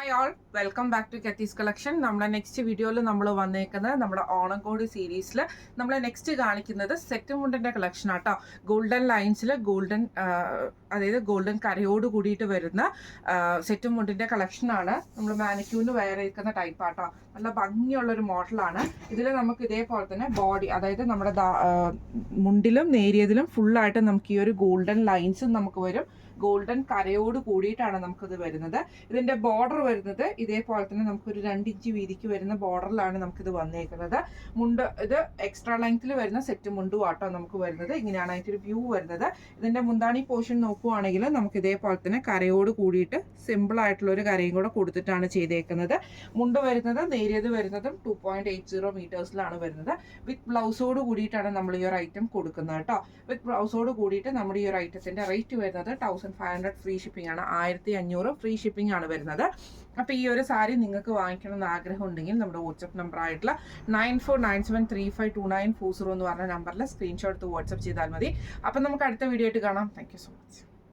Hi all, welcome back to കത്തീസ് collection. നമ്മുടെ next വീഡിയോയിൽ നമ്മൾ വന്നേക്കുന്നത് നമ്മുടെ ഓണക്കോടി സീരീസിൽ നമ്മൾ നെക്സ്റ്റ് കാണിക്കുന്നത് സെറ്റ് മുണ്ടിൻ്റെ കളക്ഷൻ ആട്ടോ. ഗോൾഡൻ ലൈൻസിൽ അതായത് ഗോൾഡൻ കരയോട് കൂടിയിട്ട് വരുന്ന സെറ്റ് മുണ്ടിൻ്റെ കളക്ഷനാണ്. നമ്മൾ മാനിക്യൂന്ന് വെയർ ചെയ്യിക്കുന്ന ടൈപ്പ് ആട്ടോ. നല്ല ഭംഗിയുള്ളൊരു മോഡലാണ്. ഇതിൽ നമുക്ക് ഇതേപോലെ തന്നെ ബോഡി, അതായത് നമ്മുടെ മുണ്ടിലും നേരിയതിലും ഫുള്ളായിട്ട് നമുക്ക് ഈ ഒരു ഗോൾഡൻ ലൈൻസും നമുക്ക് വരും. ഗോൾഡൻ കരയോട് കൂടിയിട്ടാണ് നമുക്കിത് വരുന്നത്. ഇതിന്റെ ബോർഡർ വരുന്നത് ഇതേപോലെ തന്നെ നമുക്കൊരു 2 ഇഞ്ച് വീതിക്ക് വരുന്ന ബോർഡറിലാണ് നമുക്കിത് വന്നേക്കുന്നത്. മുണ്ട് ഇത് എക്സ്ട്രാ ലെങ്ത്തിൽ വരുന്ന സെറ്റ് മുണ്ടും ആട്ടോ നമുക്ക് വരുന്നത്. ഇങ്ങനെയാണ് അതിൻ്റെ ഒരു വ്യൂ വരുന്നത്. ഇതിന്റെ മുന്താണി പോർഷൻ നോക്കുവാണെങ്കിൽ നമുക്ക് ഇതേപോലെ തന്നെ കരയോട് കൂടിയിട്ട് സിമ്പിൾ ആയിട്ടുള്ള ഒരു കരയും കൂടെ കൊടുത്തിട്ടാണ് ചെയ്തേക്കുന്നത്. മുണ്ട് വരുന്നത് നേരിയത് വരുന്നതും 2.80 മീറ്റേഴ്സിലാണ് വരുന്നത്. വിത്ത് ബ്ലൗസോട് കൂടിയിട്ടാണ് നമ്മൾ ഈ ഒരു ഐറ്റം കൊടുക്കുന്നത് കേട്ടോ. വിത്ത് ബ്ലൗസോട് കൂടിയിട്ട് നമ്മുടെ ഈ ഒരു ഐറ്റത്തിന്റെ റേറ്റ് വരുന്നത് 1500 ഫ്രീ ഷിപ്പിംഗ് ആണ്. 1500 ഫ്രീ ഷിപ്പിംഗ് ആണ് വരുന്നത്. അപ്പോൾ ഈ ഒരു സാരി നിങ്ങൾക്ക് വാങ്ങിക്കണം എന്ന് ആഗ്രഹം ഉണ്ടെങ്കിൽ നമ്മുടെ വാട്സ്ആപ്പ് നമ്പർ ആയിട്ടുള്ള 9497352940 എന്ന് പറഞ്ഞ നമ്പറിൽ സ്ക്രീൻഷോട്ട് വാട്സ്ആപ്പ് ചെയ്താൽ മതി. അപ്പം നമുക്ക് അടുത്ത വീഡിയോ ആയിട്ട് കാണാം. Thank you so much.